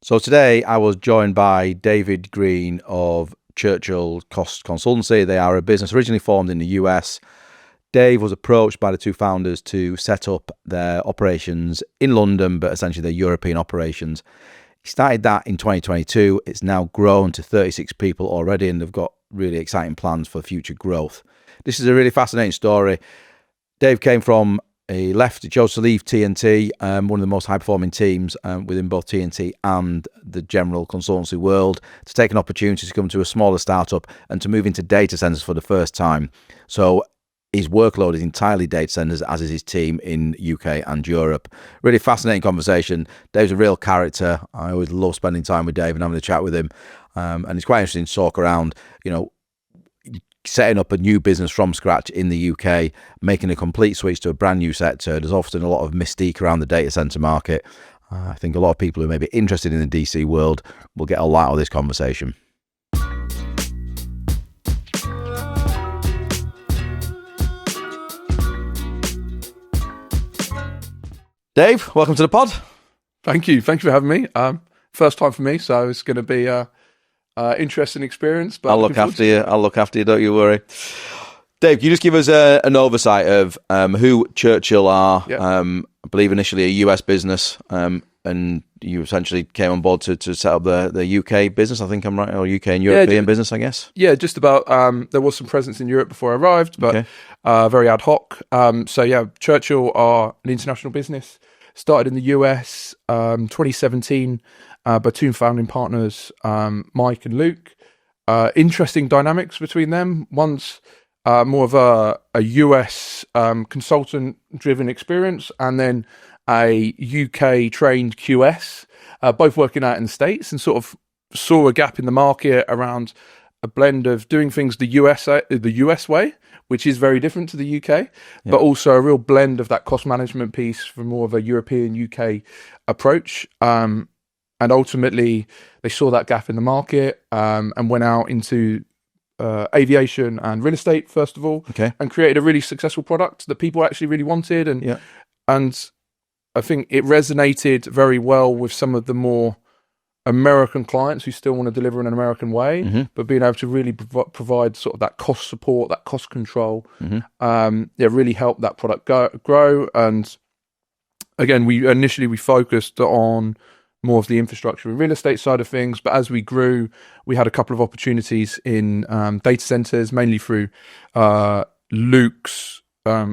So today I was joined by David Green of Churchill Consultancy. They are a business originally formed in the US. Dave was approached by the two founders to set up their operations in London, but essentially their European operations. He started that in 2022. It's now grown to 36 people already, and they've got really exciting plans for future growth. This is a really fascinating story. Dave he chose to leave TNT, one of the most high-performing teams within both TNT and the general consultancy world, to take an opportunity to come to a smaller startup and to move into data centers for the first time. So his workload is entirely data centers, as is his team in UK and Europe. Really fascinating conversation. Dave's a real character. I always love spending time with Dave and having a chat with him. And it's quite interesting to talk around, setting up a new business from scratch in the UK, making a complete switch to a brand new sector. There's often a lot of mystique around the data center market. I think a lot of people who may be interested in the DC world will get a lot out of this conversation. Dave, welcome to the pod. Thank you for having me. First time for me, so it's going to be interesting experience. But I'll look after you. Don't you worry. Dave, can you just give us an oversight of who Churchill are? Yeah. I believe initially a US business, and you essentially came on board to set up the UK business. I think I'm right, or UK and European business, I guess. Yeah, just about. There was some presence in Europe before I arrived, but very ad hoc. Churchill are an international business. Started in the US, 2017. By two founding partners, Mike and Luke. Interesting dynamics between them. One's more of a US consultant-driven experience, and then a UK-trained QS, both working out in the States, and sort of saw a gap in the market around a blend of doing things the US way, which is very different to the UK, but also a real blend of that cost management piece from more of a European UK approach. And ultimately, they saw that gap in the market and went out into aviation and real estate, first of all, and created a really successful product that people actually really wanted. And I think it resonated very well with some of the more American clients who still want to deliver in an American way, but being able to really provide sort of that cost support, that cost control, really helped that product grow. And again, we focused on more of the infrastructure and real estate side of things. But as we grew, we had a couple of opportunities in data centers, mainly through Luke's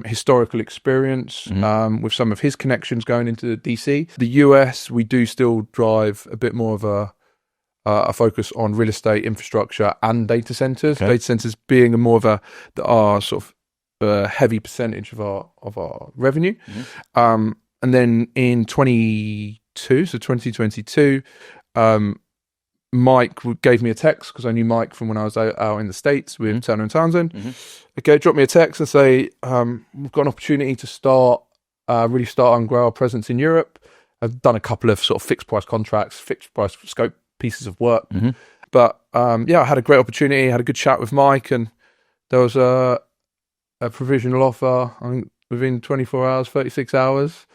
historical experience with some of his connections going into DC. The US, we do still drive a bit more of a focus on real estate, infrastructure, and data centers. Data centers being more of our sort of heavy percentage of our revenue. And then in 2022, Mike gave me a text, because I knew Mike from when I was out in the States with Turner and Townsend. Dropped me a text and say, we've got an opportunity to really start and grow our presence in Europe. I've done a couple of sort of fixed price contracts, fixed price scope pieces of work. But I had a great opportunity, had a good chat with Mike, and there was a provisional offer, I think within 24 hours, 36 hours,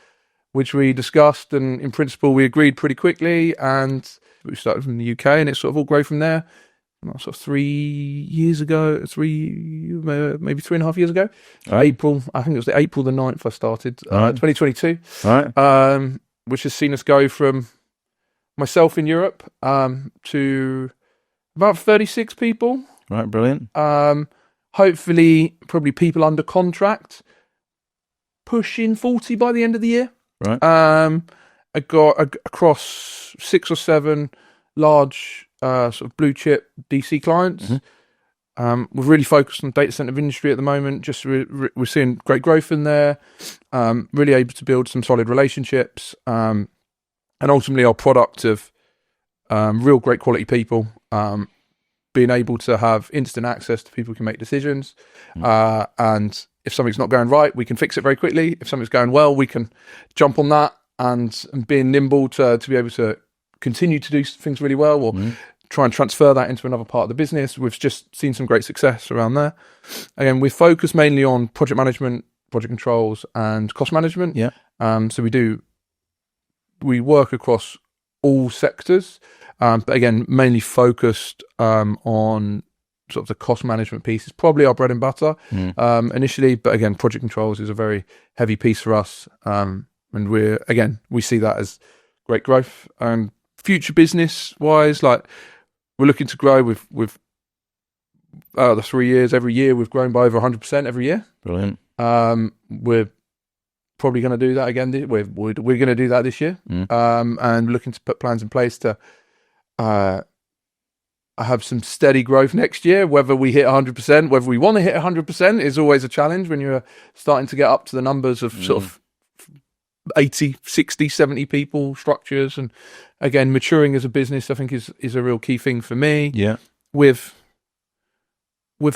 which we discussed, and in principle we agreed pretty quickly, and we started from the UK, and it sort of all grew from there. Sort of 3 years ago, maybe 3.5 years ago, April, I think it was April the 9th I started, 2022, which has seen us go from myself in Europe to about 36 people. Right, brilliant. Hopefully, probably people under contract, pushing 40 by the end of the year. Right. I got across 6 or 7 large sort of blue chip DC clients. We're really focused on the data center industry at the moment. Just we're seeing great growth in there. Really able to build some solid relationships, and ultimately our product of real great quality people. Being able to have instant access to people who can make decisions, and if something's not going right, we can fix it very quickly. If something's going well, we can jump on that, and being nimble to be able to continue to do things really well, or try and transfer that into another part of the business. We've just seen some great success around there. Again, we focus mainly on project management, project controls, and cost management. So we work across all sectors, but again, mainly focused on sort of the cost management piece. Is probably our bread and butter initially, but again, project controls is a very heavy piece for us, and we see that as great growth. And future business wise, like, we're looking to grow with the 3 years. Every year we've grown by over 100% every year. Brilliant. We're probably going to do that again. We're going to do that this year, and looking to put plans in place to have some steady growth next year. Whether we hit 100%, whether we want to hit 100% is always a challenge when you're starting to get up to the numbers of sort of 80, 60, 70 people structures. And again, maturing as a business, I think is a real key thing for me. Yeah. We've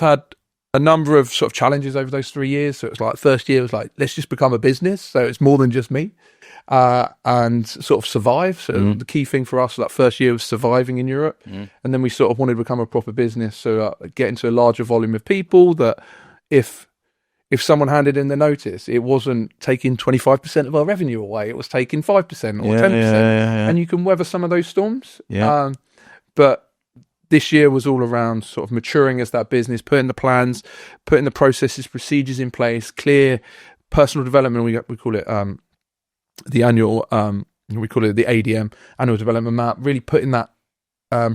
had a number of sort of challenges over those 3 years. So it's like, first year was like, let's just become a business. So it's more than just me, and sort of survive. So the key thing for us that first year was surviving in Europe. And then we sort of wanted to become a proper business. So get into a larger volume of people that if someone handed in the notice, it wasn't taking 25% of our revenue away. It was taking 5% or 10%. And you can weather some of those storms. But this year was all around sort of maturing as that business, putting the plans, putting the processes, procedures in place, clear personal development. We call it the annual, we call it the ADM, annual development map, really putting that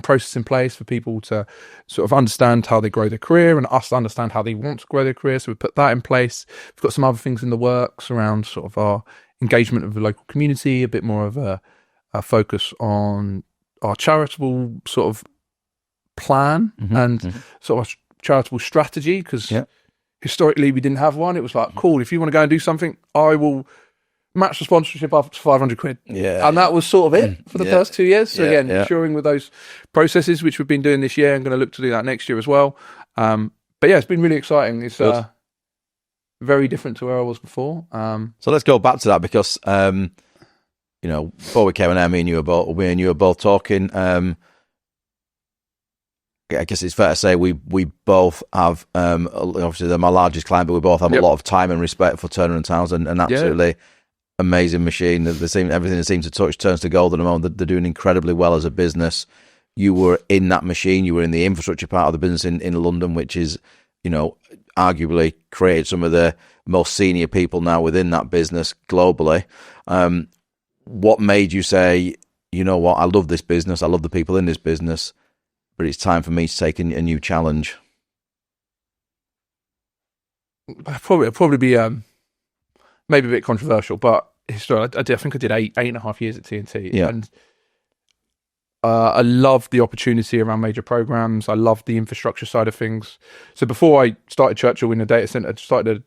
process in place for people to sort of understand how they grow their career and us to understand how they want to grow their career. So we put that in place. We've got some other things in the works around sort of our engagement with the local community, a bit more of a focus on our charitable sort of plan and sort of charitable strategy, because historically we didn't have one. It was like, cool, if you want to go and do something, I will match the sponsorship up to 500 quid. And that was sort of it for the first 2 years. So again, maturing with those processes, which we've been doing this year, and going to look to do that next year as well. But yeah, it's been really exciting. It's very different to where I was before. So let's go back to that, because before we came on air, me and you were both talking. I guess it's fair to say we both have, obviously they're my largest client, but we both have a lot of time and respect for Turner and Townsend, and absolutely amazing machine. Everything that seems to touch turns to gold at the moment. They're doing incredibly well as a business. You were in that machine. You were in the infrastructure part of the business in London, which is, arguably created some of the most senior people now within that business globally. What made you say, you know what, I love this business, I love the people in this business, but it's time for me to take a new challenge? Probably be maybe a bit controversial, but historically, I think I did eight and a half years at TNT, and I loved the opportunity around major programs. I loved the infrastructure side of things. So before I started Churchill in the data center, started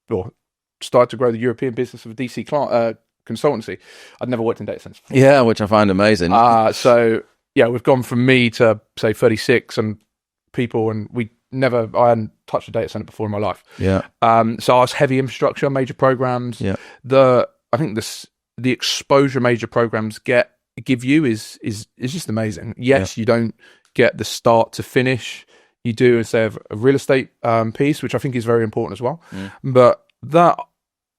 to grow the European business of a DC consultancy. Hadn't never worked in data centers before. Yeah, which I find amazing. So yeah, we've gone from me to say 36 and people, and I hadn't touched a data center before in my life. Yeah. So I was heavy infrastructure, major programs. Yeah. I think the exposure major programs give you is just amazing. Yes, you don't get the start to finish. You do, instead of a real estate piece, which I think is very important as well. But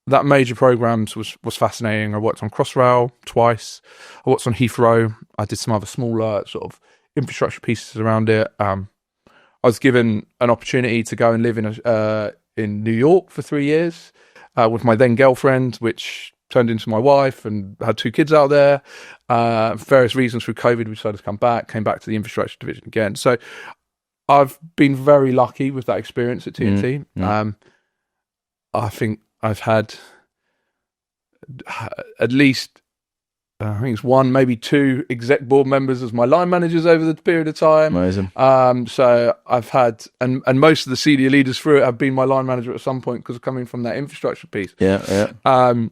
that major programs was fascinating. I worked on Crossrail twice. I worked on Heathrow. I did some other smaller sort of infrastructure pieces around it. I was given an opportunity to go and live in New York for 3 years with my then girlfriend, which turned into my wife, and had 2 kids out there. For various reasons through COVID, we decided to came back to the infrastructure division again. So I've been very lucky with that experience at TNT. I think I've had at least, I think it's 1, maybe 2 exec board members as my line managers over the period of time. Amazing. So I've had, and most of the senior leaders through it have been my line manager at some point, because of coming from that infrastructure piece. Yeah. It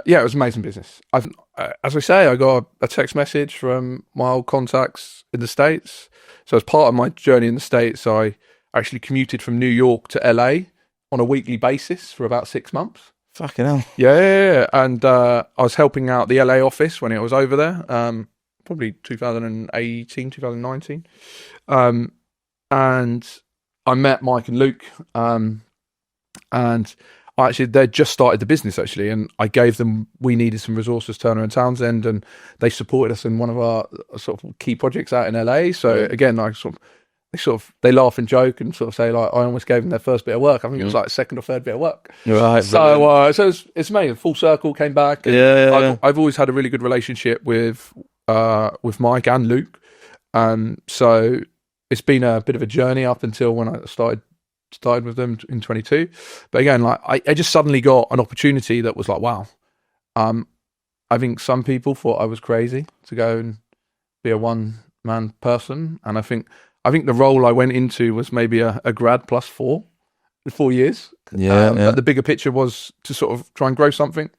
was amazing business. As I say, I got a text message from my old contacts in the States. So as part of my journey in the States, I actually commuted from New York to LA on a weekly basis for about 6 months. Fucking hell. Yeah. And I was helping out the LA office when it was over there, probably 2018, 2019. And I met Mike and Luke, and They just started the business actually, and I gave them, we needed some resources, Turner and Townsend, and they supported us in one of our sort of key projects out in LA. So again, they laugh and joke and sort of say like, I almost gave them their first bit of work. I think it was like second or third bit of work. Right. So it's amazing. Full circle, came back. And I've always had a really good relationship with Mike and Luke. So it's been a bit of a journey up until when I started with them in 22. But again, like I just suddenly got an opportunity that was like, wow. I think some people thought I was crazy to go and be a one-man person. And I think the role I went into was maybe a grad plus 4 years. But the bigger picture was to sort of try and grow something.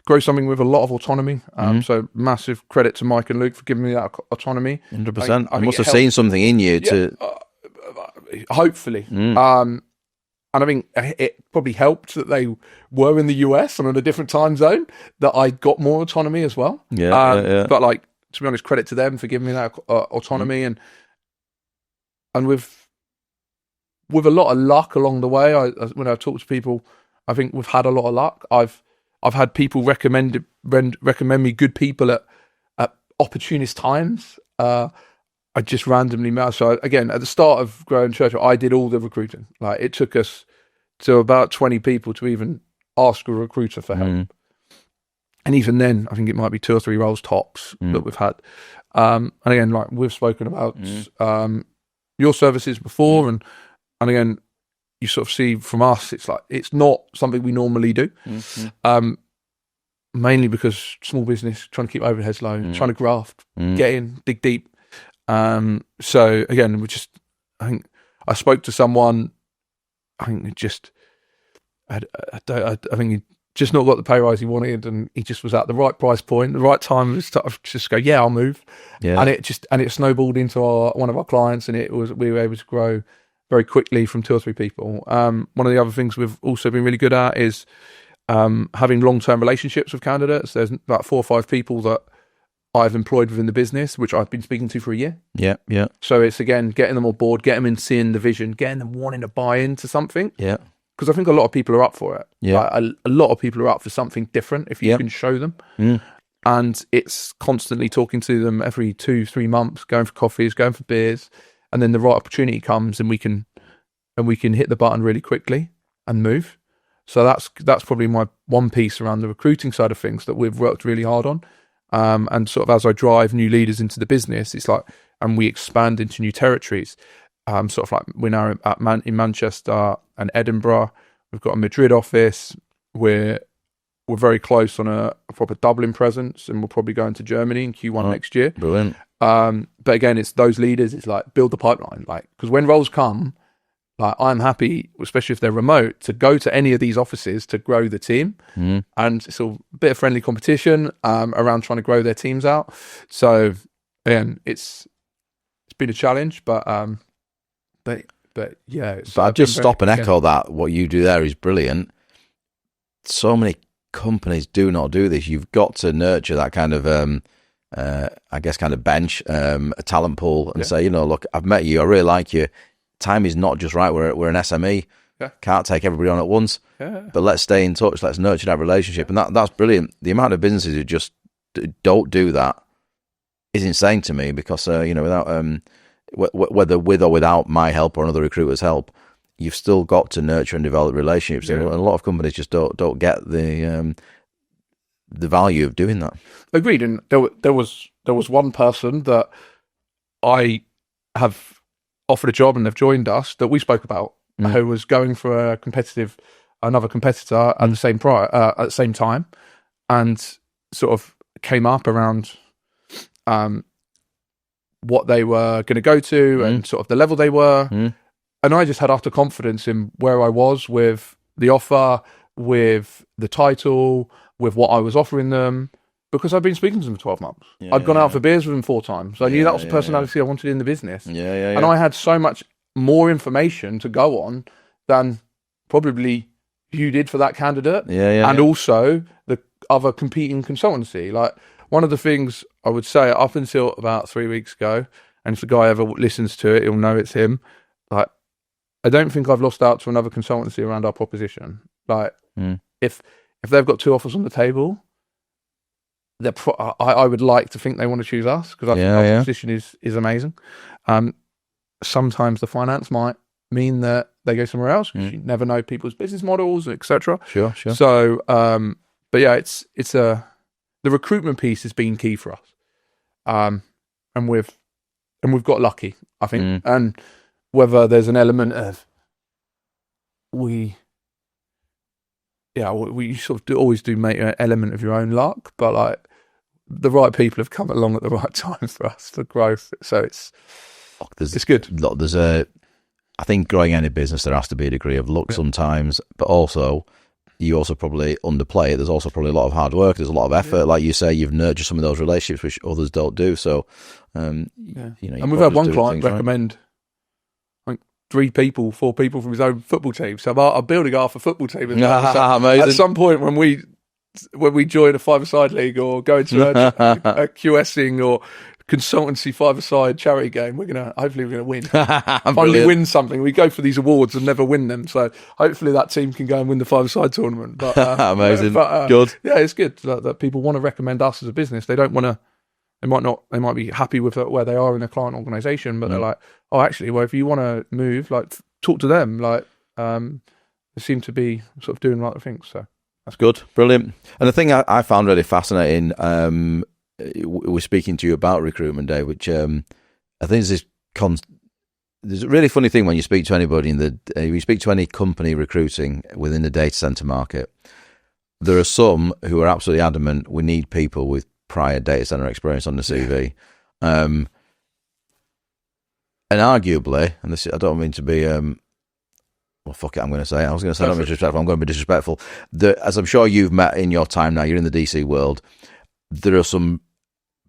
Grow something with a lot of autonomy. So massive credit to Mike and Luke for giving me that autonomy. 100%. I must have seen something in you to... hopefully. And I think it probably helped that they were in the US and in a different time zone, that I got more autonomy as well. But like, to be honest, credit to them for giving me that autonomy. And with a lot of luck along the way, when I've talked to people, I think we've had a lot of luck. I've had people recommend me good people at opportunist times. I just randomly met. So again, at the start of Growing Churchill, I did all the recruiting. Like it took us to about 20 people to even ask a recruiter for help. And even then, I think it might be 2 or 3 roles tops that we've had. And again, like we've spoken about your services before, and again, you sort of see from us, it's like it's not something we normally do. Mainly because small business, trying to keep overheads low, trying to graft, get in, dig deep. So again, I think I spoke to someone, I think he just not got the pay rise he wanted, and he just was at the right price point, the right time. Just go, yeah, I'll move. And it snowballed into one of our clients, and we were able to grow very quickly from 2 or 3 people. One of the other things we've also been really good at is having long-term relationships with candidates. There's about 4 or 5 people that I've employed within the business, which I've been speaking to for a year. Yeah. So it's, again, getting them on board, getting them in, seeing the vision, getting them wanting to buy into something. Yeah. Because I think a lot of people are up for it. Yeah. Like a lot of people are up for something different if you can show them. And it's constantly talking to them every 2-3 months, going for coffees, going for beers, and then the right opportunity comes, and we can hit the button really quickly and move. So that's probably my one piece around the recruiting side of things that we've worked really hard on. And sort of as I drive new leaders into the business, it's like, and we expand into new territories. Sort of like we're now in Manchester and Edinburgh. We've got a Madrid office. We're very close on a proper Dublin presence, and we'll probably go into Germany in Q1 next year. Brilliant. But again, it's those leaders. It's like build the pipeline. Like, because when roles come, like I'm happy, especially if they're remote, to go to any of these offices to grow the team. And it's a bit of friendly competition around trying to grow their teams out. So again, it's been a challenge, but yeah. But I'll just stop and echo that. What you do there is brilliant. So many companies do not do this. You've got to nurture that kind of, I guess, kind of bench, a talent pool, and say, look, I've met you, I really like you. Time is not just right. We're an SME. Can't take everybody on at once. But let's stay in touch. Let's nurture that relationship, and that's brilliant. The amount of businesses who just don't do that is insane to me, because without whether with or without my help or another recruiter's help, you've still got to nurture and develop relationships. And a lot of companies just don't get the value of doing that. Agreed. And there was one person that I have offered a job and they've joined us that we spoke about, who was going for another competitor at the same time, and sort of came up around what they were going to go to and sort of the level they were. And I just had utter confidence in where I was with the offer, with the title, with what I was offering them, because I've been speaking to them for 12 months. I'd gone out for beers with them 4 times. I knew that was the personality I wanted in the business. And I had so much more information to go on than probably you did for that candidate. And also the other competing consultancy. Like, one of the things I would say up until about 3 weeks ago, and if the guy ever listens to it, he'll know it's him. Like, I don't think I've lost out to another consultancy around our proposition. Like, if they've got 2 offers on the table, I would like to think they want to choose us, because I think our proposition is amazing. Sometimes the finance might mean that they go somewhere else, because you never know people's business models, etc. Sure. So, but yeah, the recruitment piece has been key for us, and we've got lucky, I think. And whether there's an element of we sort of always do make an element of your own luck, but like the right people have come along at the right time for us for growth. So it's good. I think growing any business, there has to be a degree of luck sometimes, but also you also probably underplay it. There's also probably a lot of hard work. There's a lot of effort. Like you say, you've nurtured some of those relationships which others don't do. So, and we've had one client recommend like 4 people from his own football team. So I'm building half a football team. At some point when we join a 5-a-side league or go into a QSing or consultancy 5-a-side charity game, hopefully we're gonna win. Finally win something. We go for these awards and never win them, so hopefully that team can go and win the 5-a-side tournament. But amazing. Good. Yeah, it's good that people want to recommend us as a business. They don't want to. They might be happy with where they are in a client organisation, but they're like, oh, actually, well, if you want to move, like, talk to them. Like, they seem to be sort of doing the right things. So that's good, brilliant. And the thing I found really fascinating, we're speaking to you about recruitment, Dave, which I think there's a really funny thing when you speak to anybody you speak to any company recruiting within the data center market. There are some who are absolutely adamant we need people with prior data center experience on the CV, and arguably, and this I don't mean to be well, fuck it, I'm going to say it. I was going to say, don't be disrespectful. I'm going to be disrespectful. As I'm sure you've met in your time now, you're in the DC world. There are some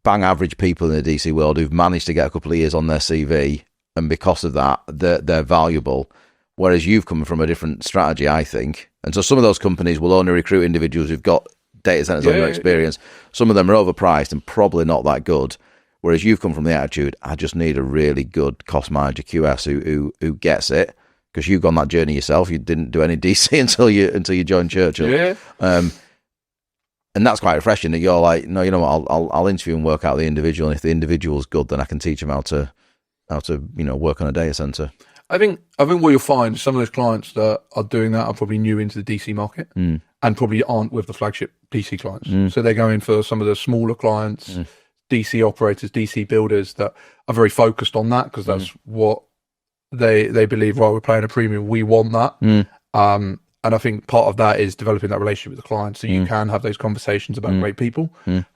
bang average people in the DC world who've managed to get a couple of years on their CV, and because of that, they're valuable. Whereas you've come from a different strategy, I think. And so some of those companies will only recruit individuals who've got data centers on their experience. Some of them are overpriced and probably not that good. Whereas you've come from the attitude, I just need a really good cost manager QS who gets it. Because you've gone that journey yourself. You didn't do any DC until you joined Churchill. Yeah. And that's quite refreshing that you're like, no, you know what, I'll interview and work out the individual, and if the individual's good, then I can teach them how to work on a data center. I think what you'll find, some of those clients that are doing that are probably new into the DC market and probably aren't with the flagship DC clients. So they're going for some of the smaller clients, DC operators, DC builders that are very focused on that, because that's what they believe, right, we're paying a premium, we want that. And I think part of that is developing that relationship with the client, so you can have those conversations about great people.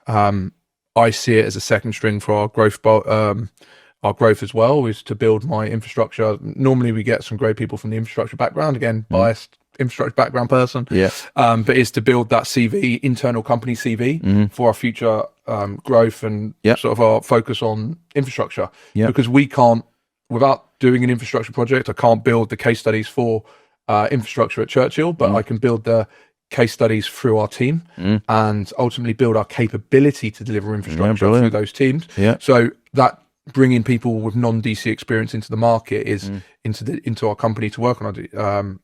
I see it as a second string for our growth. Our growth as well is to build my infrastructure. Normally, we get some great people from the infrastructure background. Again, biased infrastructure background person. But it's to build that CV, internal company CV, for our future growth and sort of our focus on infrastructure. Because we can't, without doing an infrastructure project, I can't build the case studies for infrastructure at Churchill, but I can build the case studies through our team and ultimately build our capability to deliver infrastructure through those teams. So that bringing people with non-DC experience into the market is into our company to work on our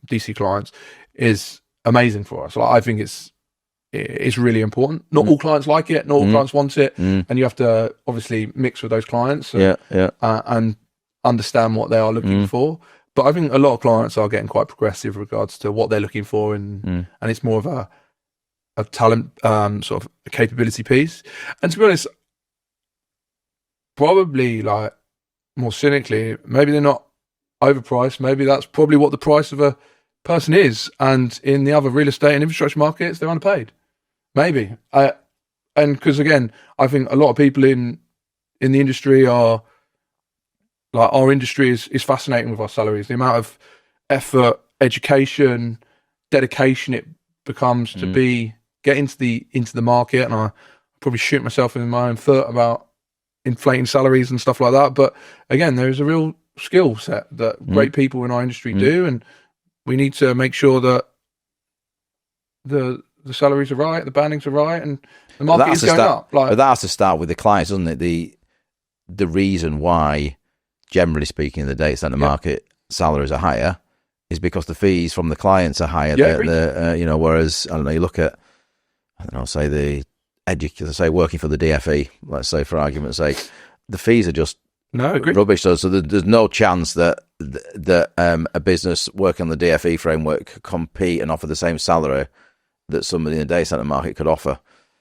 DC clients is amazing for us. Like, I think it's really important. Not all clients like it, not all clients want it, and you have to obviously mix with those clients and understand what they are looking for. But I think a lot of clients are getting quite progressive with regards to what they're looking for, and it's more of a talent sort of a capability piece. And to be honest, probably, like, more cynically, maybe they're not overpriced. Maybe that's probably what the price of a person is. And in the other real estate and infrastructure markets, they're underpaid. Maybe. And because, again, I think a lot of people in the industry are, like, our industry is fascinating with our salaries. The amount of effort, education, dedication it becomes to get into the market. And I probably shoot myself in my own foot about inflating salaries and stuff like that. But again, there's a real skill set that great people in our industry do, and we need to make sure that the salaries are right, the bandings are right, and the market is going up. But that has to start with the clients, doesn't it? The reason why, generally speaking, in the data center market salaries are higher is because the fees from the clients are higher. Whereas, I don't know, you look at, I don't know, say say working for the DFE, let's say for argument's sake, the fees are just rubbish. So there's no chance that a business working on the DFE framework could compete and offer the same salary that somebody in the data center market could offer.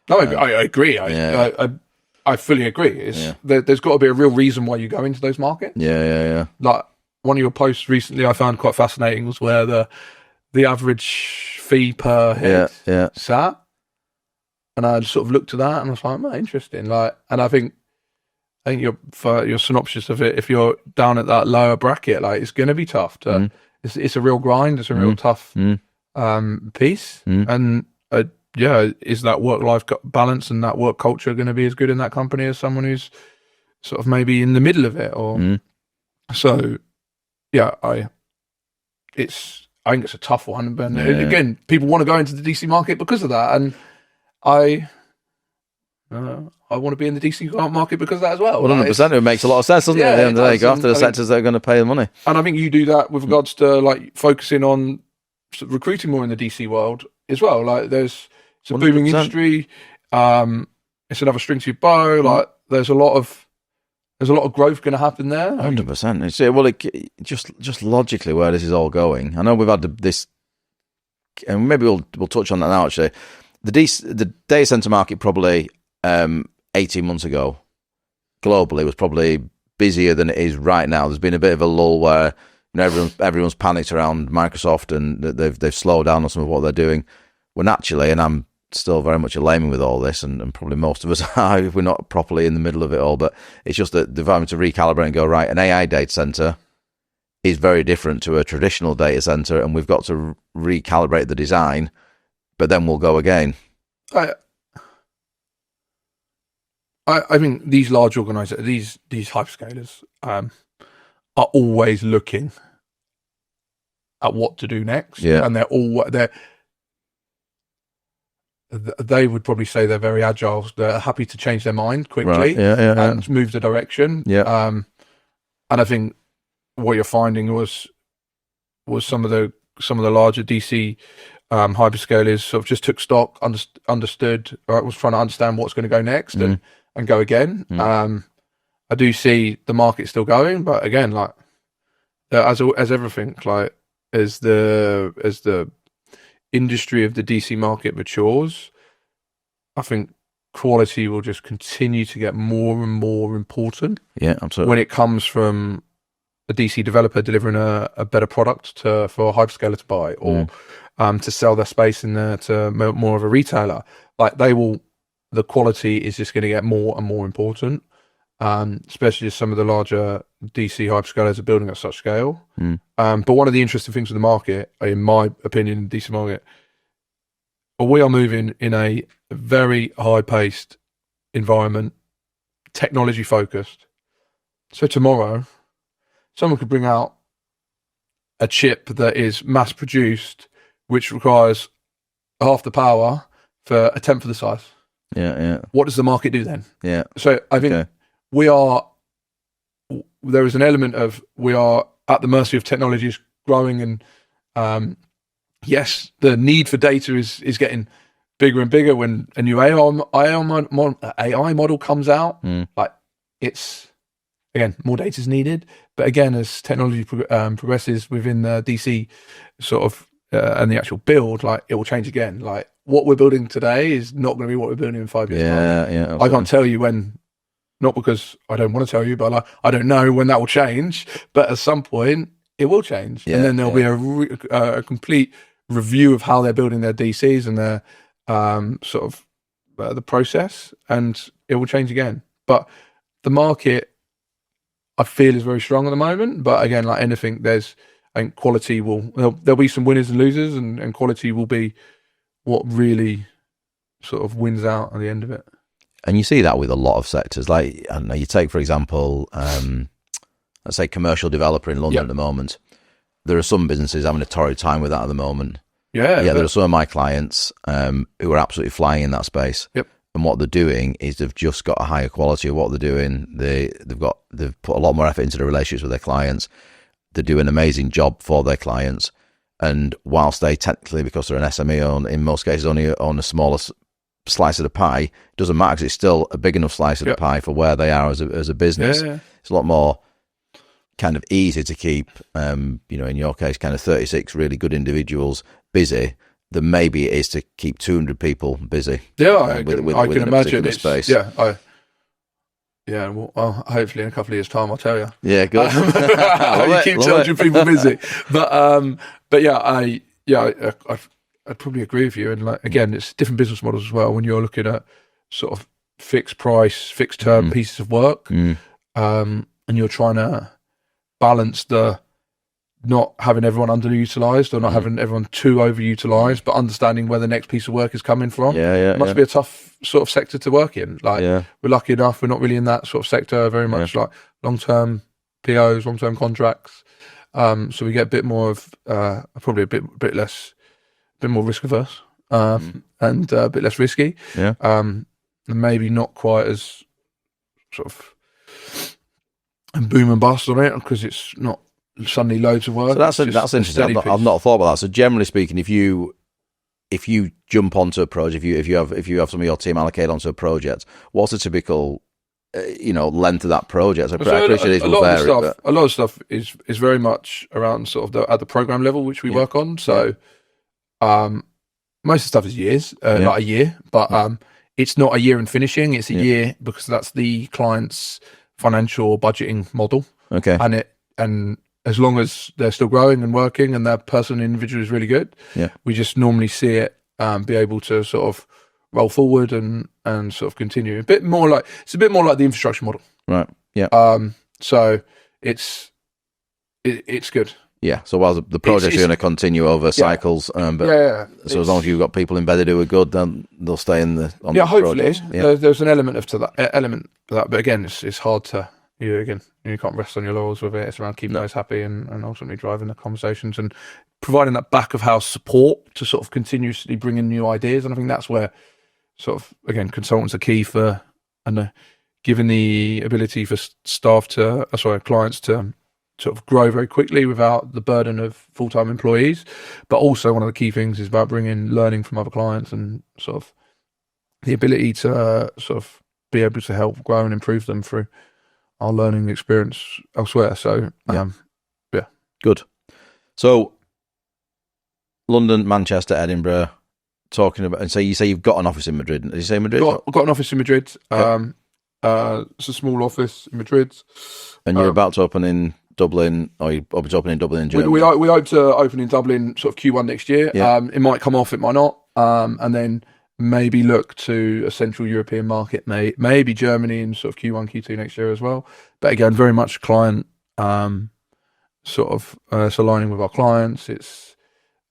No, I agree. I fully agree. There's got to be a real reason why you go into those markets. Yeah. Like one of your posts recently I found quite fascinating was where the average fee per head sat. And I sort of looked at that and I was like, interesting. And I think your synopsis of it, if you're down at that lower bracket, like it's going to be tough. It's a real grind. It's a real tough piece. And is that work-life balance and that work culture going to be as good in that company as someone who's sort of maybe in the middle of it? Or so, I think it's a tough one. But again, people want to go into the DC market because of that, and I want to be in the DC market because of that as well. 100%. It makes a lot of sense, doesn't it? At the end of the day, go after the sectors that are going to pay the money. And I think you do that with regards to like focusing on recruiting more in the DC world as well. Like it's a 100%. Booming industry. It's another string to your bow. Like there's a lot of growth going to happen there. 100%. Well, just logically where this is all going. I know we've had this, and maybe we'll touch on that now. Actually, the data center market probably 18 months ago globally was probably busier than it is right now. There's been a bit of a lull where everyone's panicked around Microsoft and they've slowed down on some of what they're doing. Well, naturally, and I'm still very much a layman with all this, and probably most of us are if we're not properly in the middle of it all, but it's just that they're having to recalibrate and go, right, an AI data center is very different to a traditional data center, and we've got to recalibrate the design, but then we'll go again. I think these large organizations, these hyperscalers, are always looking at what to do next, and they would probably say they're very agile. They're happy to change their mind quickly and move the direction. And I think what you're finding was some of the larger DC hyperscalers sort of just took stock, understood, right, was trying to understand what's going to go next and go again. I do see the market still going, but again, like as everything, like as the industry of the DC market matures, I think quality will just continue to get more and more important. Yeah, absolutely. When it comes from a DC developer delivering a better product for a hyperscaler to buy, or to sell their space in there to more of a retailer, like the quality is just going to get more and more important. Especially as some of the larger DC hyperscalers are building at such scale. But one of the interesting things with the market, in my opinion, the DC market, we are moving in a very high-paced environment, technology-focused. So tomorrow, someone could bring out a chip that is mass-produced, which requires half the power for a tenth of the size. Yeah. What does the market do then? Yeah. So I think there is an element of we are at the mercy of technologies growing, and yes, the need for data is getting bigger and bigger. When a new AI model comes out, like it's, again, more data is needed. But again, as technology progresses within the DC sort of and the actual build, like it will change again. Like what we're building today is not going to be what we're building in 5 years time. Yeah. I can't tell you when. Not because I don't want to tell you, but I don't know when that will change. But at some point, it will change. And then there'll be a complete review of how they're building their DCs and their the process, and it will change again. But the market, I feel, is very strong at the moment. But again, like anything, I think quality there'll be some winners and losers, and quality will be what really sort of wins out at the end of it. And you see that with a lot of sectors. Like, I don't know, you take, for example, let's say commercial developer in London at the moment. There are some businesses having a torrid time with that at the moment. Yeah, there are some of my clients who are absolutely flying in that space. Yep. And what they're doing is they've just got a higher quality of what they're doing. They've put a lot more effort into the relationships with their clients. they do an amazing job for their clients. And whilst they technically, because they're an SME, in most cases only own a smaller slice of the pie, it doesn't matter because it's still a big enough slice of the pie for where they are as a business. It's a lot more kind of easy to keep, in your case, kind of 36 really good individuals busy than maybe it is to keep 200 people busy. Yeah, I can imagine it's space. Well, hopefully in a couple of years' time, I'll tell you. Yeah, good. You keep 200 people busy, but yeah, I'd probably agree with you. And like again, it's different business models as well when you're looking at sort of fixed price, fixed term pieces of work, and you're trying to balance the not having everyone underutilized or not having everyone too overutilized, but understanding where the next piece of work is coming from. It must be a tough sort of sector to work in. Like we're lucky enough, we're not really in that sort of sector very much, like long-term POs, long-term contracts. So we get a bit more of, probably a bit more risk averse, and a bit less risky. And maybe not quite as sort of boom and bust on it because it's not suddenly loads of work. So that's interesting. I've not thought about that. So generally speaking, if you jump onto a project, if you have some of your team allocated onto a project, what's the typical length of that project? I appreciate it will vary. A lot of stuff is very much around sort of at the program level which we work on. So most of the stuff is years, like a year, but it's not a year in finishing. It's a year because that's the client's financial budgeting model. Okay, and as long as they're still growing and working and their person individual is really good, we just normally see it be able to sort of roll forward and sort of continue. It's a bit more like the infrastructure model. Right. Yeah. So it's good. Yeah. So while the projects are going to continue over cycles, so as long as you've got people embedded who are good, then they'll stay on the hopefully. Project. There's an element of that, but again, it's hard to. You can't rest on your laurels with it. It's around keeping those happy and ultimately driving the conversations and providing that back of house support to sort of continuously bring in new ideas. And I think that's where sort of, again, consultants are key for, and giving the ability for clients to sort of grow very quickly without the burden of full-time employees. But also one of the key things is about bringing learning from other clients and sort of the ability to sort of be able to help grow and improve them through our learning experience elsewhere. So, good. So, London, Manchester, Edinburgh, talking about, and so you say you've got an office in Madrid. Did you say Madrid? I've got an office in Madrid. Okay. It's a small office in Madrid. And you're about to open in Dublin, or you're about to open in Dublin in Germany? We hope to open in Dublin sort of Q1 next year. Yeah. It might come off, it might not. And then maybe look to a Central European market, maybe Germany in sort of Q1, Q2 next year as well. But again, very much client sort of it's aligning with our clients. It's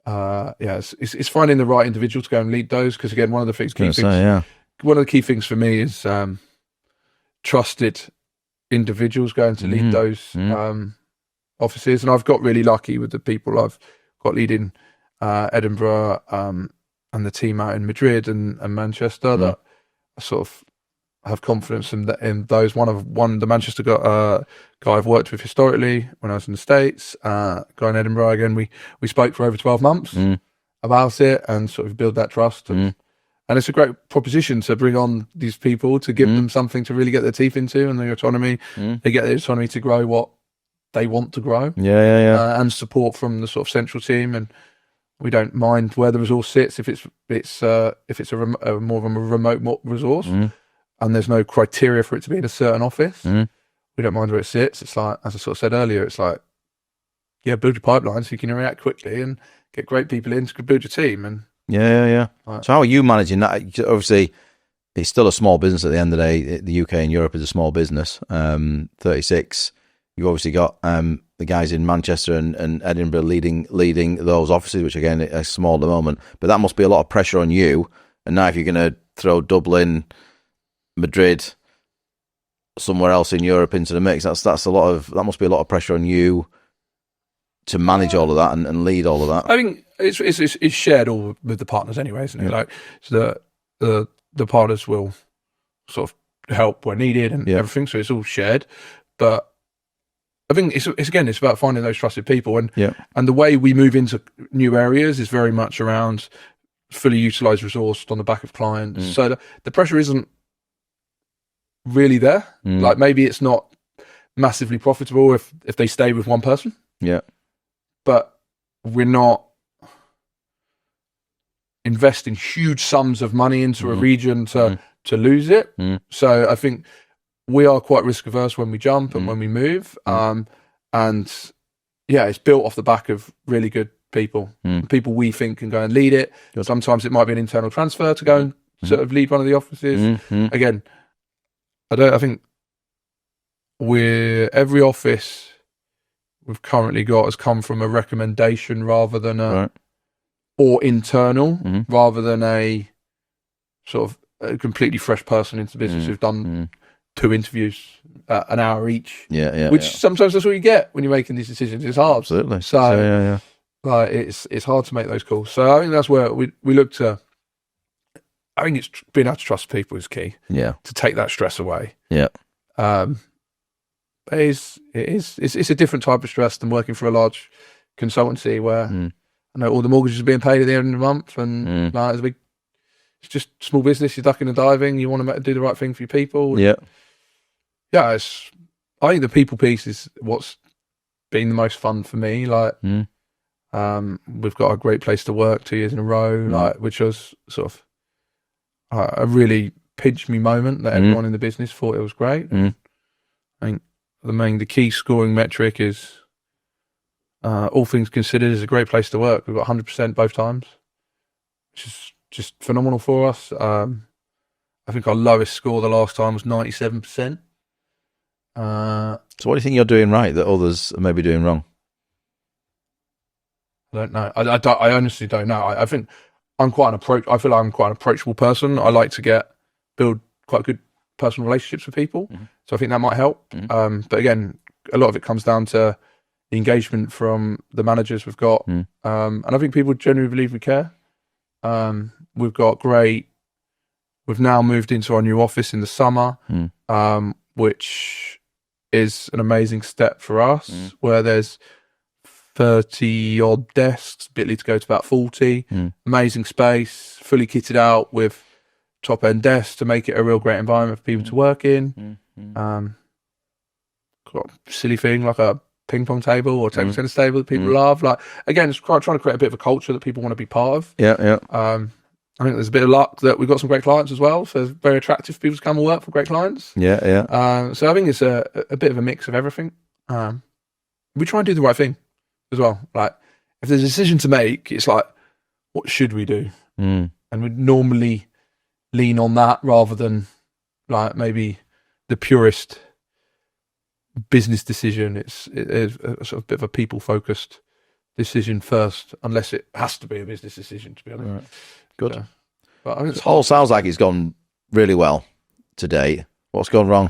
finding the right individual to go and lead those, because again, one of the key things for me is trusted individuals going to lead those offices. And I've got really lucky with the people I've got leading Edinburgh and the team out in Madrid and Manchester that I sort of have confidence in those. The Manchester guy I've worked with historically when I was in the States, guy in Edinburgh, again, we spoke for over 12 months about it and sort of build that trust. And it's a great proposition to bring on these people, to give them something to really get their teeth into and the autonomy. They get the autonomy to grow what they want to grow. And support from the sort of central team. And we don't mind where the resource sits if it's a more of a remote resource, and there's no criteria for it to be in a certain office. We don't mind where it sits. It's like, as I sort of said earlier, it's like, build your pipeline so you can react quickly and get great people in to build your team. And Right. So how are you managing that? Obviously, it's still a small business at the end of the day. The UK and Europe is a small business. 36. You've obviously got the guys in Manchester and Edinburgh leading those offices, which again are small at the moment. But that must be a lot of pressure on you. And now if you're going to throw Dublin, Madrid, somewhere else in Europe into the mix, that must be a lot of pressure on you to manage all of that and lead all of that. I think it's shared all with the partners anyway, isn't it? Like, so the partners will sort of help where needed and everything. So it's all shared, but I think it's about finding those trusted people, and Yeah. and the way we move into new areas is very much around fully utilized resource on the back of clients. So the pressure isn't really there. Like maybe it's not massively profitable if they stay with one person. Yeah. But we're not investing huge sums of money into a region to lose it. So I think we are quite risk averse when we jump and when we move. And yeah, it's built off the back of really good people, people we think can go and lead it. Good. Sometimes it might be an internal transfer to go and sort of lead one of the offices. Again, I think every office we've currently got has come from a recommendation rather than or internal rather than a sort of a completely fresh person into business who've done 2 interviews an hour each. Which sometimes that's what you get when you're making these decisions. It's hard. Absolutely. So like it's hard to make those calls. So I think that's where we look to. I think it's being able to trust people is key. Yeah. To take that stress away. Yeah. It's a different type of stress than working for a large consultancy where I know all the mortgages are being paid at the end of the month, and like it's just small business. You're ducking and diving. You want to do the right thing for your people. Yeah. I think the people piece is what's been the most fun for me. Like, we've got a great place to work 2 years in a row, like, which was sort of a really pinch me moment that everyone in the business thought it was great. I think the key scoring metric is, all things considered, is a great place to work. We've got 100% both times, which is just phenomenal for us. I think our lowest score the last time was 97%. So what do you think you're doing right that others are maybe doing wrong? I don't know. I honestly don't know. I think I feel like I'm quite an approachable person. I like to build quite good personal relationships with people. So I think that might help. But again, a lot of it comes down to the engagement from the managers we've got. And I think people genuinely believe we care. We've now moved into our new office in the summer, which is an amazing step for us, where there's 30 odd desks, bitly to go to about 40. Amazing space, fully kitted out with top end desks to make it a real great environment for people to work in. Got a silly thing like a ping pong table or table tennis table that people love. Like, again, it's trying to create a bit of a culture that people want to be part of. I think there's a bit of luck that we've got some great clients as well, so it's very attractive for people to come and work for great clients. So I think it's a bit of a mix of everything. We try and do the right thing as well. Like, if there's a decision to make, it's like, what should we do? And we'd normally lean on that rather than like maybe the purest business decision. It's a sort of bit of a people focused decision first, unless it has to be a business decision, to be honest. Right. Good. So, but I think It all sounds like it's gone really well to date. What's gone wrong?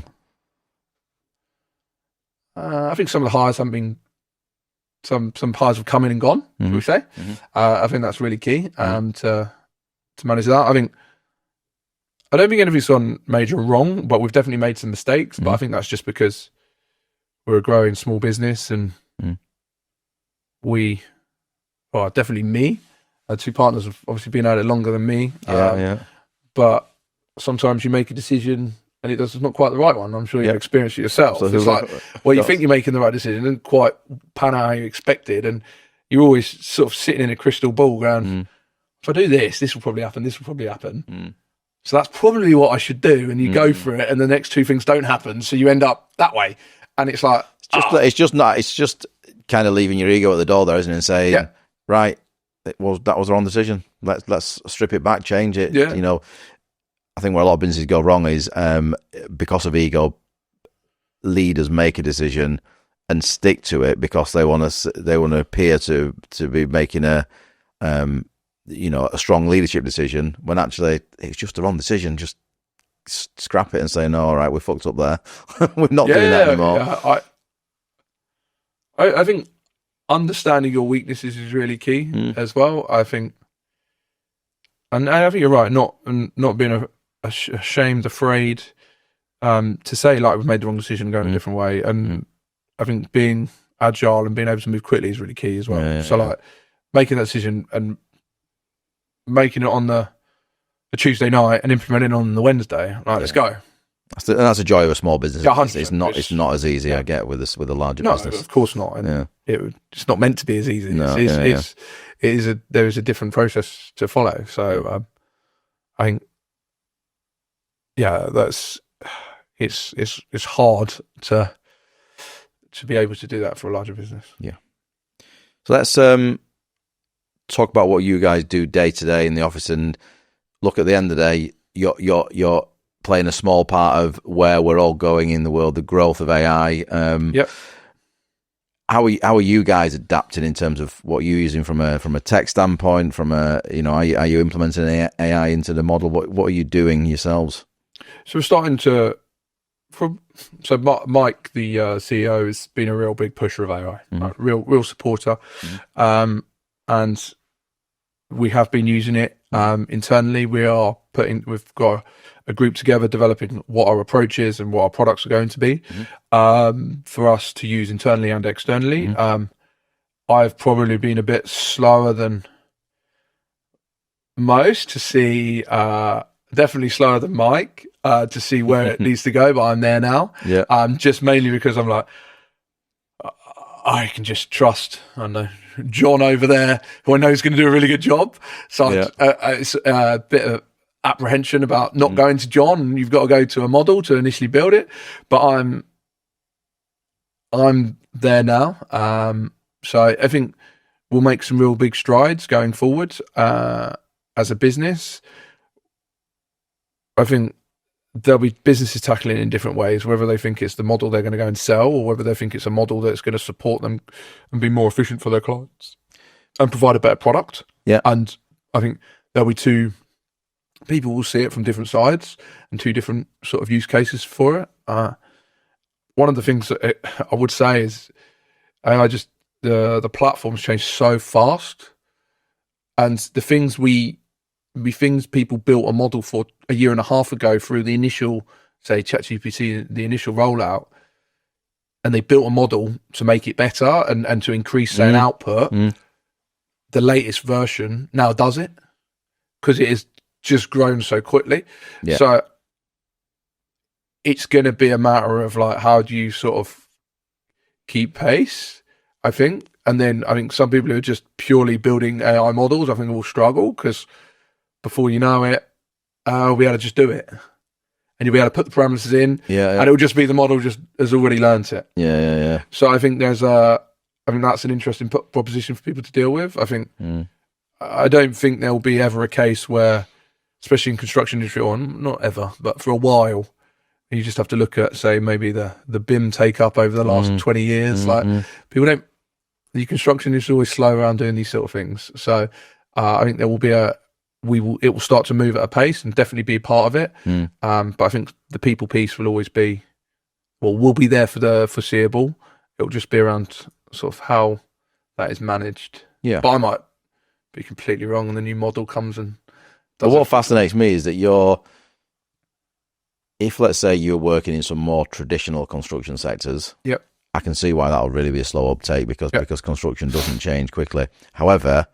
I think some of the hires haven't been. Some hires have come in and gone, shall we say? I think that's really key to manage that. I don't think anything's gone major wrong, but we've definitely made some mistakes. But I think that's just because we're a growing small business, and definitely me. Our 2 partners have obviously been at it longer than me. But sometimes you make a decision and it's not quite the right one. I'm sure you've experienced it yourself. So it's like, you think you're making the right decision and quite pan out how you expected. And you're always sort of sitting in a crystal ball going, if I do this, this will probably happen. This will probably happen. So that's probably what I should do. And you go for it and the next 2 things don't happen. So you end up that way. And it's like, it's just kind of leaving your ego at the door there, isn't it? And saying, right, that was the wrong decision. Let's strip it back, change it. You know, I think where a lot of businesses go wrong is because of ego, leaders make a decision and stick to it because they want to appear to be making a strong leadership decision, when actually it's just the wrong decision. Just scrap it and say, no, all right, we're fucked up there. We're not doing that anymore. I think understanding your weaknesses is really key as well. I think you're right. Not being ashamed, afraid to say, like, we've made the wrong decision, going a different way. And I think being agile and being able to move quickly is really key as well. Like making that decision and making it on the Tuesday night and implementing it on the Wednesday. Right, let's go. That's a joy of a small business. 100%. It's not as easy, I get, with a larger business. No, of course not. And it's not meant to be as easy. No, there is a different process to follow. So I think, it's hard to be able to do that for a larger business. Yeah. So let's talk about what you guys do day to day in the office, and look, at the end of the day, you're playing a small part of where we're all going in the world, the growth of AI. How are you guys adapting in terms of what you're using from a tech standpoint? Are you implementing AI into the model? What are you doing yourselves? So we're starting to. Mike, the CEO, has been a real big pusher of AI, real supporter, and we have been using it internally. We've got a group together developing what our approach is and what our products are going to be for us to use internally and externally. I've probably been a bit slower than most to see, definitely slower than Mike to see where it needs to go, but I'm there now. Just mainly because I'm like, I can just trust, I don't know, John over there, who I know is going to do a really good job. So it's a bit of apprehension about not going to John, and you've got to go to a model to initially build it. But I'm there now. So I think we'll make some real big strides going forward as a business. I think there'll be businesses tackling it in different ways, whether they think it's the model they're going to go and sell, or whether they think it's a model that's going to support them and be more efficient for their clients and provide a better product. And I think there'll be two people will see it from different sides and two different sort of use cases for it. One of the things that I would say is the platforms change so fast, and the things people built a model for a year and a half ago through the initial, say, ChatGPT, the initial rollout, and they built a model to make it better and to increase, say, an output. The latest version now does it because it has just grown so quickly. So it's going to be a matter of like, how do you sort of keep pace, I think. And then I think some people who are just purely building AI models, I think will struggle, because before you know it, we'll be able to just do it. And you'll be able to put the parameters in, and it'll just be the model just has already learnt it. So I think that's an interesting proposition for people to deal with. I think I don't think there will be ever a case where, especially in construction industry, or not ever, but for a while, you just have to look at, say, maybe the BIM take up over the last 20 years. The construction industry is always slow around doing these sort of things. So I think there will be it will start to move at a pace and definitely be part of it. But I think the people piece will always be, will be there for the foreseeable. It'll just be around sort of how that is managed. But I might be completely wrong, and the new model comes and does what fascinates me is that if let's say you're working in some more traditional construction sectors, I can see why that'll really be a slow uptake, because construction doesn't change quickly. However,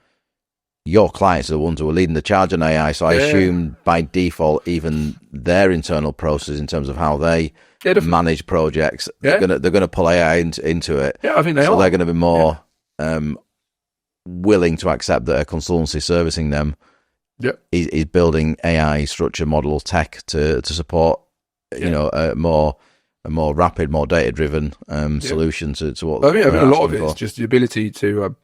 your clients are the ones who are leading the charge on AI, so I assume by default even their internal process in terms of how they manage projects, they're going to pull AI into it. I think they are. So they're going to be more willing to accept that a consultancy servicing them is building AI structure model tech to support a more rapid, more data driven solution to what I think a lot of it is just the ability to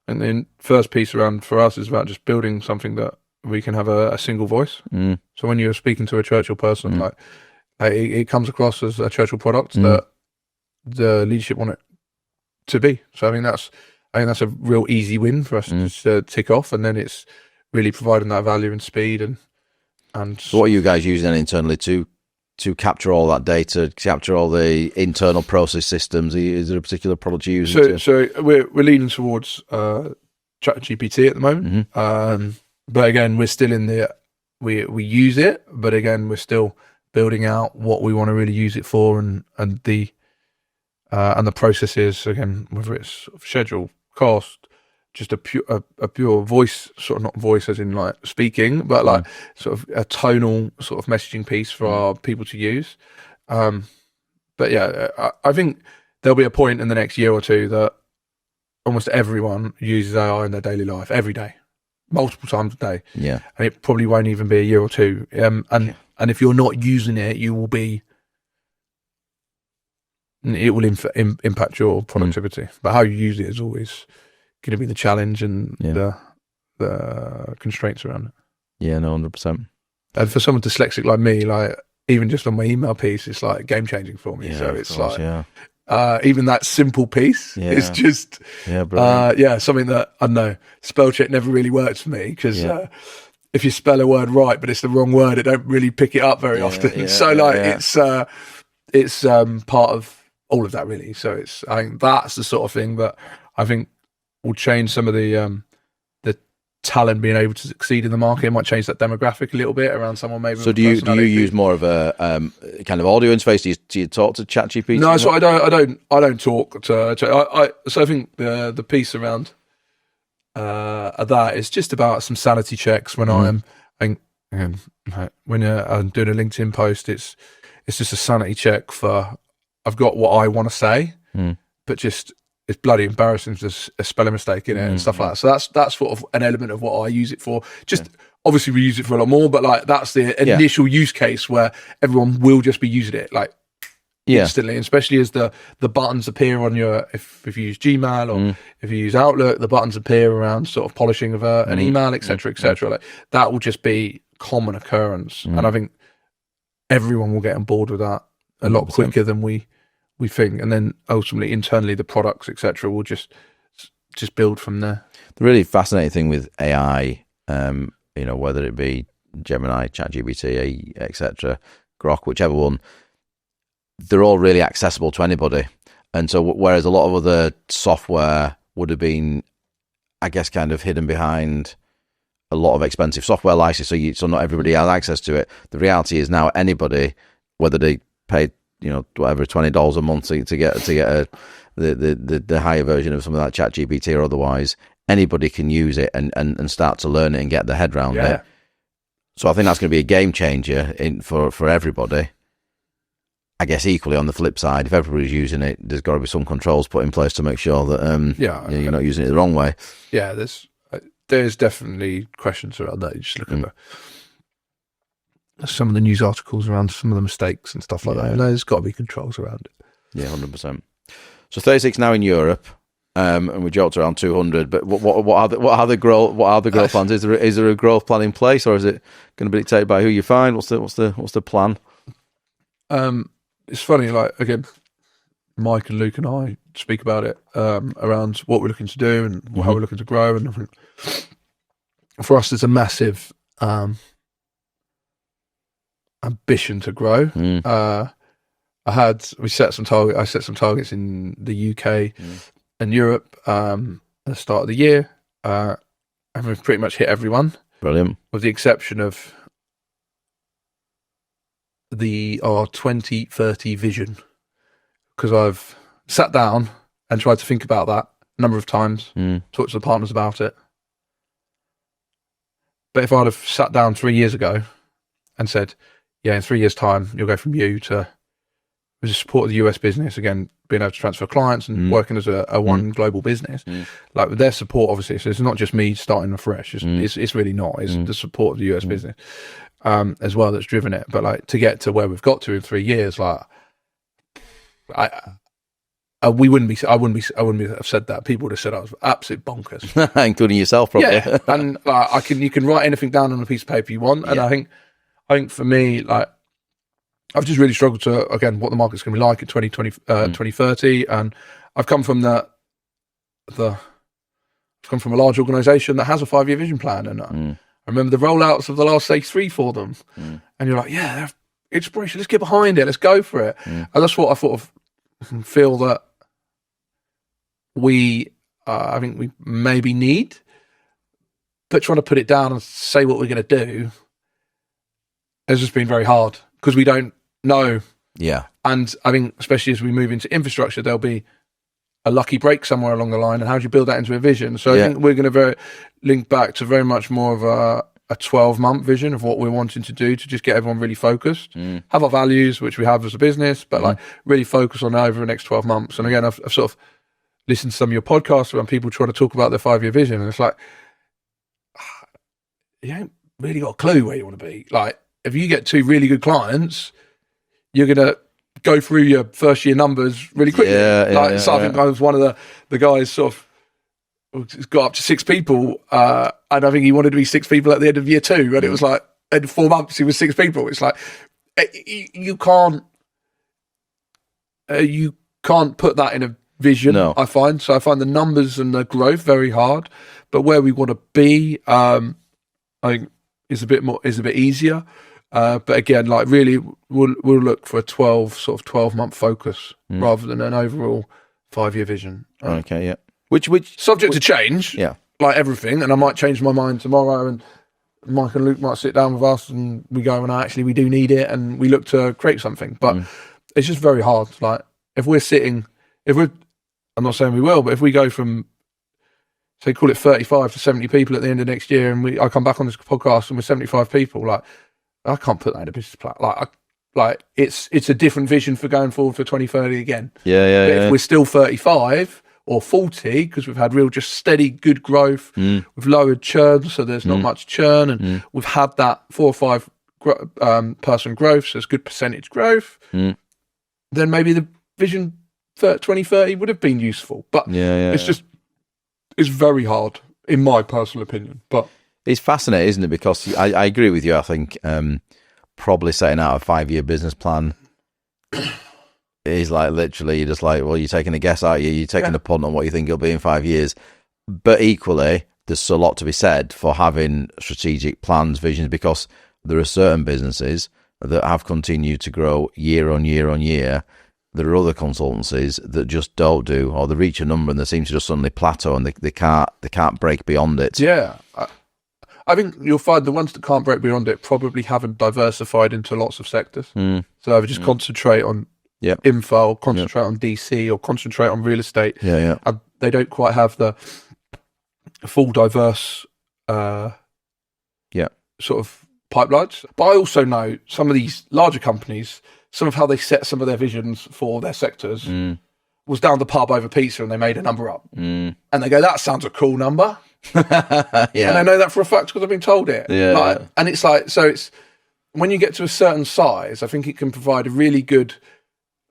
and then first piece around for us is about just building something that we can have a single voice. So when you're speaking to a Churchill person, it comes across as a Churchill product that the leadership want it to be. So I think that's a real easy win for us to just tick off, and then it's really providing that value and speed and. So what are you guys using internally to capture all that data, capture all the internal process systems? Is there a particular product you use? So we're leaning towards ChatGPT at the moment, but again, we're still in we use it, but again, we're still building out what we want to really use it for, and the and the processes, again, whether it's sort of schedule, cost, just a pure voice, sort of not voice as in like speaking, but like sort of a tonal sort of messaging piece for our people to use. But yeah, I think there'll be a point in the next year or two that almost everyone uses AI in their daily life every day, multiple times a day. Yeah. And it probably won't even be a year or two. And if you're not using it, it will impact your productivity. But how you use it is always going to be the challenge and the constraints around it. Yeah, no, 100%. And for someone dyslexic like me, like even just on my email piece, it's like game changing for me. Yeah, so it's course, even that simple piece is just something that, I don't know, spell check never really works for me because if you spell a word right but it's the wrong word, it don't really pick it up very often. It's part of all of that really. So I think that's the sort of thing that I think will change some of the talent being able to succeed in the market. It might change that demographic a little bit around someone maybe. So do you use more of a kind of audio interface? Do you talk to ChatGPT? No, so I don't talk to. So I think the piece around that is just about some sanity checks when when I'm doing a LinkedIn post. It's just a sanity check for I've got what I want to say, but just it's bloody embarrassing to a spelling mistake in it and stuff like that. So that's sort of an element of what I use it for. Just obviously we use it for a lot more, but like that's the initial use case where everyone will just be using it like instantly, especially as the buttons appear on your if you use Gmail or if you use Outlook, the buttons appear around sort of polishing of an email, etc., etc. Like that will just be common occurrence, and I think everyone will get on board with that a lot quicker than we think, and then ultimately internally the products etc. will just build from there. The really fascinating thing with AI, whether it be Gemini, ChatGPT, etc., Grok, whichever one, they're all really accessible to anybody. And so whereas a lot of other software would have been, I guess, kind of hidden behind a lot of expensive software licenses, so not everybody has access to it. The reality is now anybody, whether they pay whatever $20 a month to get the higher version of something like ChatGPT or otherwise, anybody can use it and start to learn it and get their head around it. So I think that's going to be a game changer for everybody. I guess equally on the flip side, if everybody's using it, there's got to be some controls put in place to make sure that you're not using it the wrong way. Yeah, there's definitely questions around that. You just look at some of the news articles around some of the mistakes and stuff like that. And there's got to be controls around it. Yeah, 100%. So 36 now in Europe, and we joked around 200. But what are the growth plans? Is there a growth plan in place, or is it going to be dictated by who you find? What's the plan? It's funny, like again, Mike and Luke and I speak about it around what we're looking to do and how we're looking to grow. And I think for us, there's a massive ambition to grow. I set some targets in the UK and Europe at the start of the year, and we've pretty much hit everyone. Brilliant. With the exception of our 2030 vision, because I've sat down and tried to think about that a number of times, talked to the partners about it. But if I'd have sat down 3 years ago and said, in 3 years' time, you'll go from you to with the support of the US business, again, being able to transfer clients and working as a one global business, like with their support, obviously, so it's not just me starting afresh. It's really not. It's the support of the US business as well that's driven it. But like to get to where we've got to in 3 years, like I wouldn't have said that. People would have said I was absolute bonkers, including yourself, probably. Yeah, and you can write anything down on a piece of paper you want, and I think for me, like I've just really struggled to again what the market's going to be like in 2030, and I've come from I've come from a large organisation that has a 5-year vision plan, and I remember the rollouts of the last say 3 for them, and you're like, yeah, inspiration. Let's get behind it. Let's go for it, and that's what I sort of feel that I think we maybe need, but trying to put it down and say what we're going to do has just been very hard because we don't know And I think, especially as we move into infrastructure, there'll be a lucky break somewhere along the line. And how do you build that into a vision? So I think we're going to link back to very much more of a 12-month vision of what we're wanting to do to just get everyone really focused, have our values, which we have as a business, but like really focus on over the next 12 months. And again, I've sort of listened to some of your podcasts when people try to talk about their 5-year vision, and it's like, you ain't really got a clue where you want to be. Like, if you get 2 really good clients, you're going to go through your first year numbers really quickly. I think I was one of the guys sort of got up to 6 people, and I think he wanted to be 6 people at the end of year 2, and it was like in 4 months he was 6 people. It's like you can't put that in a vision. I find the numbers and the growth very hard, but where we want to be, I think is a bit easier. But again, like really, we'll look for a 12-month focus rather than an overall 5-year vision. Okay, yeah. Which subject to change, like everything, and I might change my mind tomorrow, and Mike and Luke might sit down with us, and we go, and actually we do need it, and we look to create something. But it's just very hard. Like I'm not saying we will, but if we go from, say, call it 35 to 70 people at the end of next year, and I come back on this podcast and we're 75 people, like I can't put that in a business plan. Like it's a different vision for going forward for 2030 again. But if we're still 35 or 40, because we've had real just steady good growth, we've lowered churn, so there's not much churn, and we've had that 4 or 5 person growth, so it's good percentage growth, then maybe the vision for 2030 would have been useful. But it's very hard, in my personal opinion. But it's fascinating, isn't it? Because I agree with you. I think probably setting out a 5-year business plan is like literally you're just like, well, you're taking a guess, aren't you? You're taking a punt on what you think it'll be in 5 years. But equally, there's a lot to be said for having strategic plans, visions, because there are certain businesses that have continued to grow year on year on year. There are other consultancies that just don't do, or they reach a number and they seem to just suddenly plateau, and they can't break beyond it. Yeah. I think you'll find the ones that can't break beyond it probably haven't diversified into lots of sectors. So they just concentrate on info, concentrate on DC, or concentrate on real estate. And they don't quite have the full diverse sort of pipelines. But I also know some of these larger companies, some of how they set some of their visions for their sectors was down the pub over pizza, and they made a number up. And they go, that sounds a cool number. And I know that for a fact because I've been told it. And it's like, so it's when you get to a certain size, I think it can provide a really good,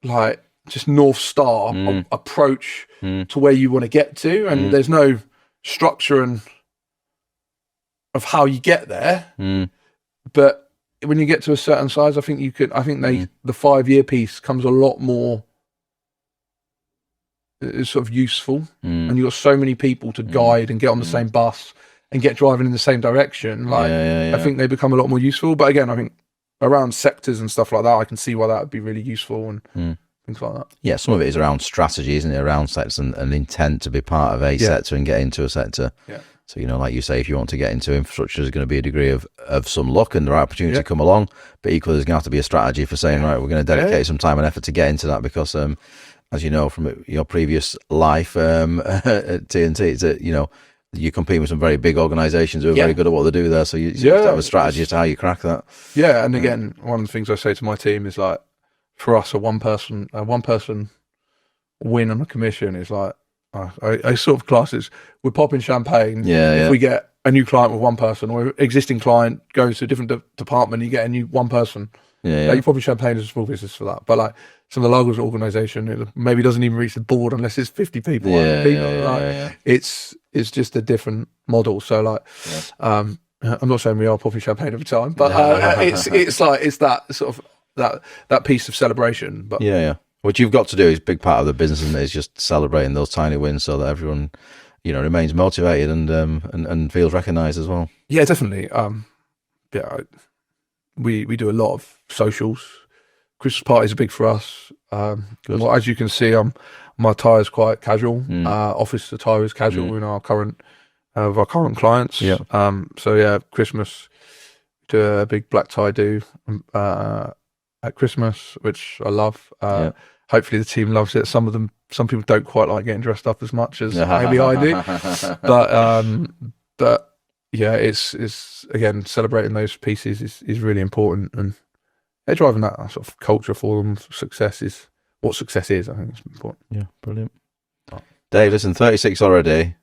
like, just North Star approach to where you want to get to. And there's no structure of how you get there. But when you get to a certain size, I think the 5-year piece comes a lot more sort of useful, and you've got so many people to guide and get on the same bus and get driving in the same direction. Like, I think they become a lot more useful. But again, I think around sectors and stuff like that, I can see why that would be really useful and things like that. Yeah, some of it is around strategy, isn't it? Around sectors and intent to be part of a sector and get into a sector. So, like you say, if you want to get into infrastructure, there's going to be a degree of some luck and the right opportunity to come along. But equally, there's going to have to be a strategy for saying, right, we're going to dedicate some time and effort to get into that, because as you know from your previous life at TNT, it's that, you compete with some very big organisations who are very good at what they do there. So you have to have a strategy as to how you crack that. Yeah, and again, one of the things I say to my team is, like, for us, a one person win on a commission is like, I sort of class it, we're popping champagne. If we get a new client with one person, or an existing client goes to a different department, you get a new one person. You're popping champagne as a small business for that. But like some of the largest organisation, it maybe doesn't even reach the board unless it's 50 people. It's just a different model. So like, I'm not saying we are popping champagne every time, but it's like, it's that sort of that piece of celebration. But what you've got to do is big part of the business, and is just celebrating those tiny wins so that everyone, remains motivated and feels recognised as well. Yeah, definitely. We do a lot of socials. Christmas parties are big for us. Well, as you can see, my attire is quite casual. Office attire is casual in our current clients. So Christmas, do a big black tie do. at Christmas, which I love. Hopefully the team loves it. Some people don't quite like getting dressed up as much as maybe I do, but yeah, it's again, celebrating those pieces is really important, and they're driving that sort of culture for them. Success is what success is. I think it's important. Yeah, brilliant. Dave, listen, 36 already,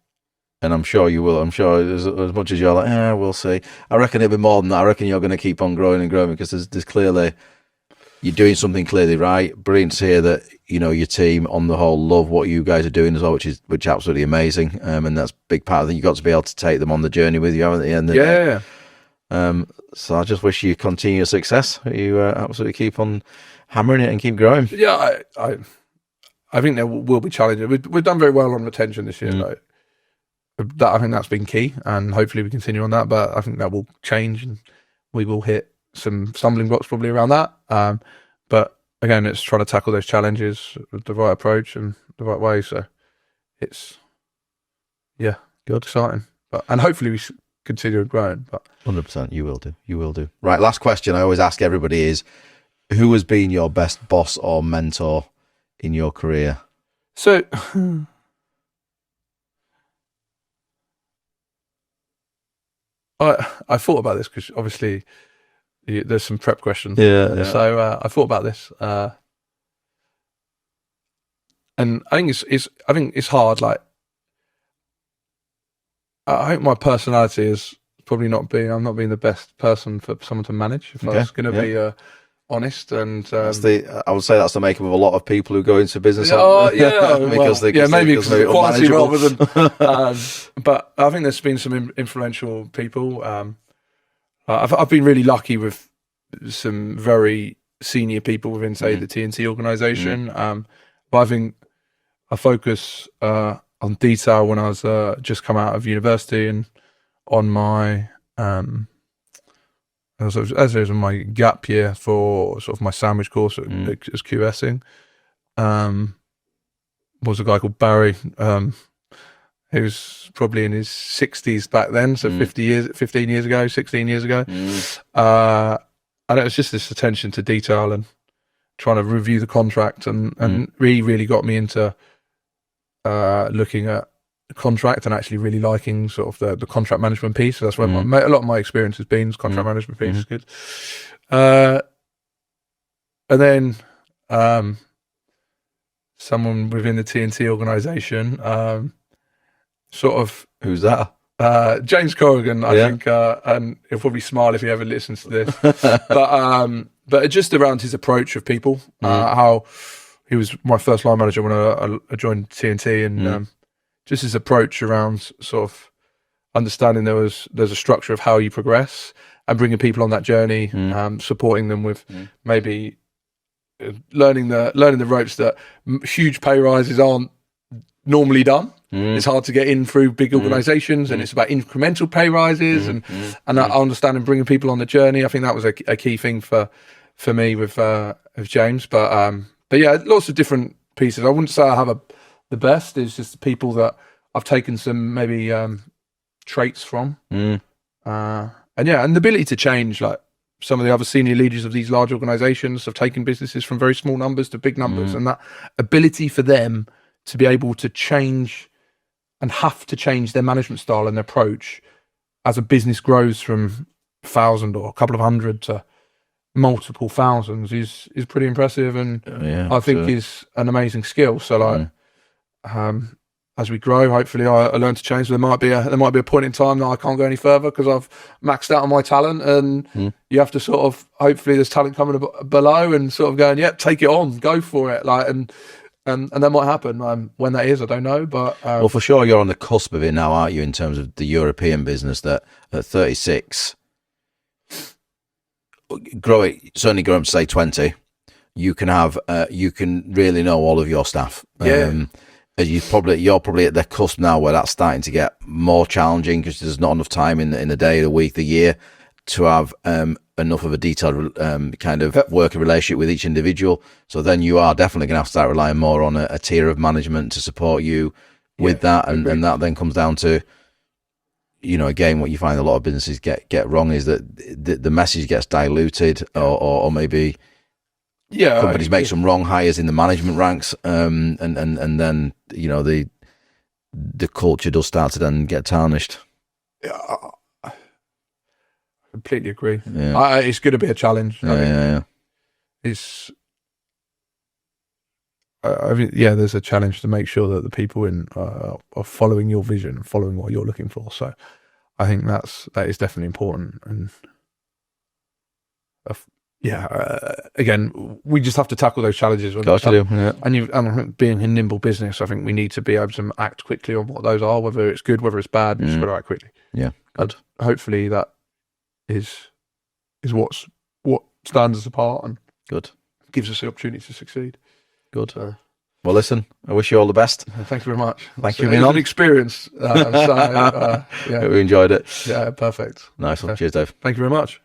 and I'm sure you will. I'm sure as much as you're like, we'll see. I reckon it'll be more than that. I reckon you're going to keep on growing and growing, because there's clearly, you're doing something clearly right. Brilliant to hear that, your team on the whole love what you guys are doing as well, which is absolutely amazing. And that's a big part. I think you've got to be able to take them on the journey with you, haven't you? And so I just wish you continued success. You absolutely keep on hammering it and keep growing. Yeah, I think there will be challenges. We've done very well on retention this year. Like, that, I think that's been key, and hopefully we continue on that. But I think that will change, and we will hit some stumbling blocks probably around that. But again, it's trying to tackle those challenges with the right approach and the right way. So it's good, exciting. And hopefully we continue growing. But 100%, you will do. Right, last question I always ask everybody is, who has been your best boss or mentor in your career? So I thought about this, because obviously there's some prep questions. Yeah. So I thought about this, and I think it's hard. Like, I hope my personality is probably I'm not being the best person for someone to manage, if I was going to be honest. And I would say that's the makeup of a lot of people who go into business. Maybe because of quality rather than. But I think there's been some influential people. I've been really lucky with some very senior people within, say, the TNT organisation. But I think I focus on detail when I was just come out of university, and on my as it was in my gap year for sort of my sandwich course as QSing, was a guy called Barry, who was probably in his 60s back then, so 16 years ago. And it was just this attention to detail and trying to review the contract, and really got me into looking at the contract and actually really liking sort of the contract management piece. So that's where a lot of my experience has been. Contract management piece is good. And then someone within the TNT organisation, sort of, who's that? James Corrigan, I think, and he'll probably smile if he ever listens to this. But just around his approach of people, how he was my first line manager when I joined TNT, and just his approach around sort of understanding there's a structure of how you progress and bringing people on that journey, supporting them with maybe learning the ropes that huge pay rises aren't normally done. It's hard to get in through big organisations, and it's about incremental pay rises and I understand and bringing people on the journey. I think that was a key thing for me with James. But yeah, lots of different pieces. I wouldn't say I have the best. It's just the people that I've taken some maybe traits from, and the ability to change. Like some of the other senior leaders of these large organisations have taken businesses from very small numbers to big numbers, and that ability for them to be able to change and have to change their management style and their approach as a business grows from 1,000 or a couple of hundred to multiple thousands is pretty impressive, and I think is an amazing skill. So like, as we grow, hopefully I learn to change. There might be a point in time that I can't go any further because I've maxed out on my talent, and you have to sort of, hopefully there's talent coming below and sort of going, take it on, go for it, like, and that might happen. When that is, I don't know. But well, for sure, you're on the cusp of it now, aren't you? In terms of the European business, that at 36, certainly grow up to say 20, you can have you can really know all of your staff. You're probably at the cusp now where that's starting to get more challenging because there's not enough time in the day, the week, the year to have enough of a detailed kind of working relationship with each individual. So then you are definitely going to have to start relying more on a tier of management to support you with that. And that then comes down to, again, what you find a lot of businesses get wrong is that the message gets diluted or maybe Yeah, companies make some wrong hires in the management ranks, and then the culture does start to then get tarnished. I completely agree. Yeah. It's going to be a challenge. Yeah. It's. There's a challenge to make sure that the people are following your vision and following what you're looking for. So, I think that is definitely important. And again, we just have to tackle those challenges. And being a nimble business, I think we need to be able to act quickly on what those are, whether it's good, whether it's bad. We just got to act quickly. Yeah, good. And hopefully that is what stands us apart and good gives us the opportunity to succeed. Good. Well, listen, I wish you all the best. Thank you very much. Thank you for being on. An experience. We enjoyed it. Yeah, perfect. Nice one. Cheers, Dave. Thank you very much.